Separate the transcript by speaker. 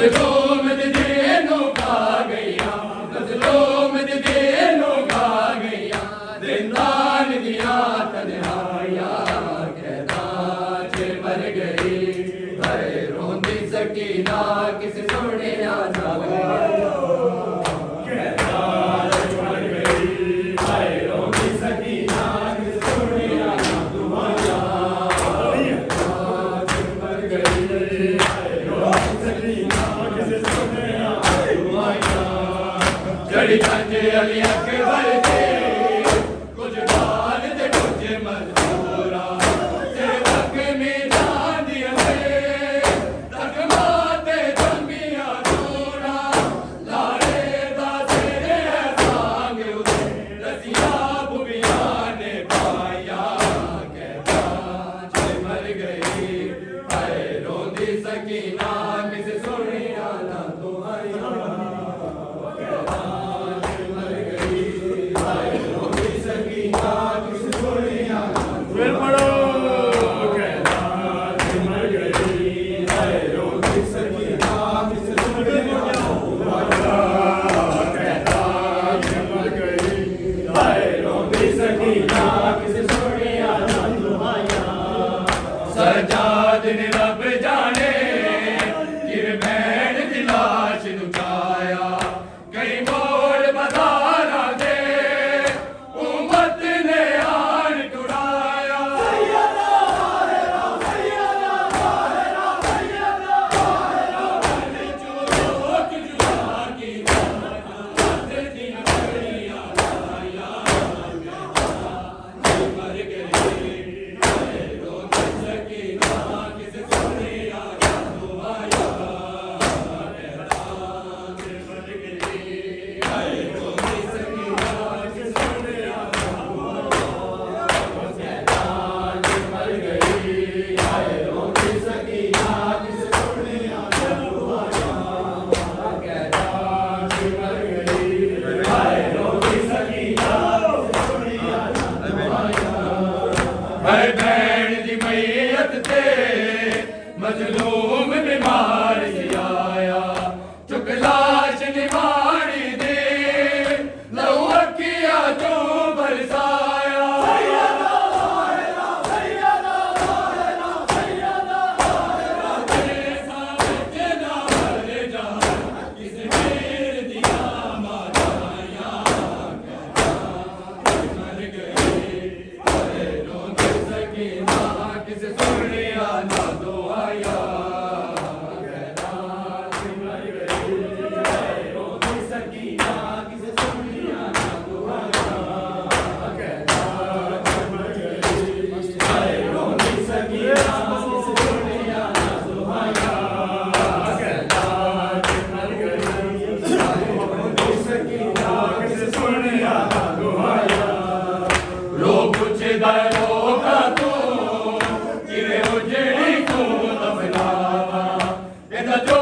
Speaker 1: मजलूम दिनों खा गया, मजलूम दिनों खा गया, जिंदान दिया तन्हाइया कहता चे मर गई। हाय रोंदी सकीना किस सोने आना कहता चे मर गई। हाय रोंदी सकीना किस सोने आना तुम्हारा चे मर गई। जड़ी संजे अली अकबर के कुछ बाल ते कुछ मजदूरा तेरे तक में जान दिया तक माते जंबिया दूरा लाड़े दा तेरे सांग उसे रसिया बुबिया ने पाया कहता चे मर गई। हाय रोंदी सकीना किस सोने आना तुम्हारी फिर पढ़ो कहता चे मर गई। हाय रोंदी सकीना किस सोने आना कहता चे मर गई। हाय रोंदी सकीना किस सोने आना तुम्हारा सजाद ने रब जाने किर भैन दी लाश नुचाया कई मोड़ बदारा दे उम्मत ने आन टुराया। सैयदा वाहिरा सैयदा वाहिरा सैयदा वाहिरा बने चोक जुआ की बात दी नगरिया आया मर गई। हाय रोंदी सकीना किस सोने आया तुम्हारा कहता चे मर गई। हाय रोंदी सकीना किस सोने आया कहता चे मर गई। हाय रोंदी सकीना किस सोने आया तुम्हारा कहता चे मर गई। हाय रोंदी सकीना किस सोने आया तुम्हारा। हाय भैन दी मैयत ते मजलूम बीमार आया चुक लाश निमाड़ी दे लहू अखिया जो बरसाया। सैयदा वाहिरा सैयदा वाहिरा सैयदा वाहिरा तेरे सामने ना मर जा किस मेर दिया माताया कहता मर गई। हाय रोंदी सकीना किस सोने आना दो आया कहता चे मर गई। हाय रोंदी सकीना किस सोने आना दो आया कहता चे मर गई। हाय रोंदी सकीना किस सोने आना दो आया कहता चे मर गई। हाय रोंदी सकीना किस सोने आना दो आया। लो पुछदा लोका तू किरे उजड़ी तू दफनावा कहता जो